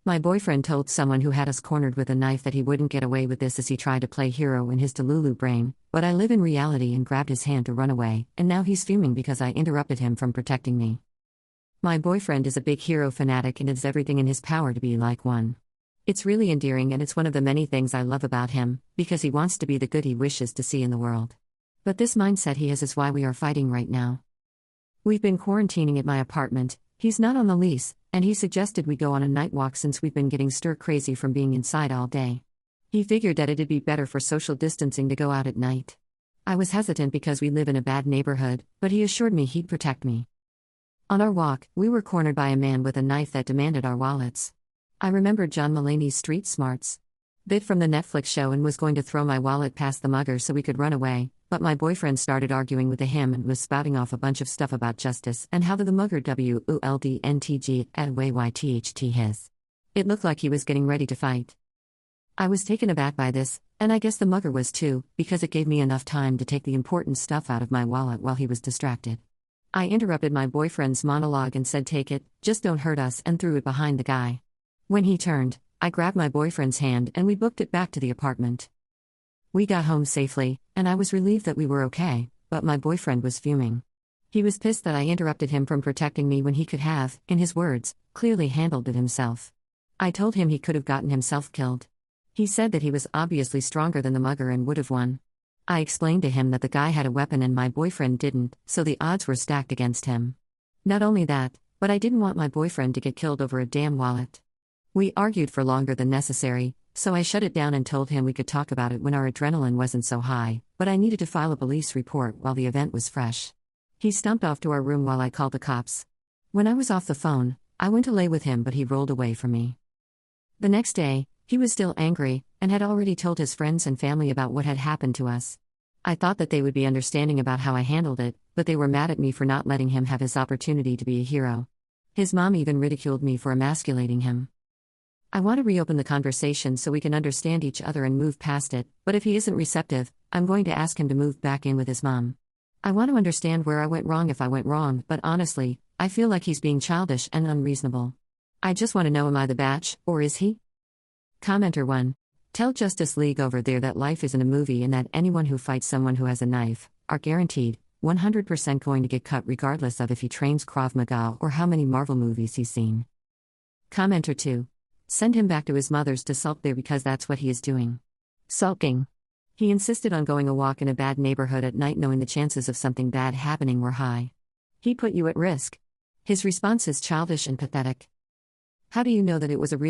My boyfriend told someone who had us cornered with a knife that he wouldn't get away with this as he tried to play hero in his Delulu brain, but I live in reality and grabbed his hand to run away, and now he's fuming because I interrupted him from protecting me. My boyfriend is a big hero fanatic and does everything in his power to be like one. It's really endearing and it's one of the many things I love about him, because he wants to be the good he wishes to see in the world. But this mindset he has is why we are fighting right now. We've been quarantining at my apartment, he's not on the lease, and he suggested we go on a night walk since we've been getting stir-crazy from being inside all day. He figured that it'd be better for social distancing to go out at night. I was hesitant because we live in a bad neighborhood, but he assured me he'd protect me. On our walk, we were cornered by a man with a knife that demanded our wallets. I remembered John Mulaney's Street Smarts bit from the Netflix show and was going to throw my wallet past the mugger so we could run away, but my boyfriend started arguing with him and was spouting off a bunch of stuff about justice and how the mugger WULDNTG at YYTHT his. It looked like he was getting ready to fight. I was taken aback by this, and I guess the mugger was too, because it gave me enough time to take the important stuff out of my wallet while he was distracted. I interrupted my boyfriend's monologue and said, "Take it, just don't hurt us," and threw it behind the guy. When he turned, I grabbed my boyfriend's hand and we booked it back to the apartment. We got home safely, and I was relieved that we were okay, but my boyfriend was fuming. He was pissed that I interrupted him from protecting me when he could have, in his words, clearly handled it himself. I told him he could have gotten himself killed. He said that he was obviously stronger than the mugger and would have won. I explained to him that the guy had a weapon and my boyfriend didn't, so the odds were stacked against him. Not only that, but I didn't want my boyfriend to get killed over a damn wallet. We argued for longer than necessary, so I shut it down and told him we could talk about it when our adrenaline wasn't so high, but I needed to file a police report while the event was fresh. He stumped off to our room while I called the cops. When I was off the phone, I went to lay with him, but he rolled away from me. The next day, he was still angry, and had already told his friends and family about what had happened to us. I thought that they would be understanding about how I handled it, but they were mad at me for not letting him have his opportunity to be a hero. His mom even ridiculed me for emasculating him. I want to reopen the conversation so we can understand each other and move past it, but if he isn't receptive, I'm going to ask him to move back in with his mom. I want to understand where I went wrong if I went wrong, but honestly, I feel like he's being childish and unreasonable. I just want to know, am I the batch, or is he? Commenter 1. Tell Justice League over there that life isn't a movie and that anyone who fights someone who has a knife are guaranteed 100% going to get cut regardless of if he trains Krav Maga or how many Marvel movies he's seen. Commenter 2. Send him back to his mother's to sulk there because that's what he is doing. Sulking. He insisted on going a walk in a bad neighborhood at night knowing the chances of something bad happening were high. He put you at risk. His response is childish and pathetic. How do you know that it was a real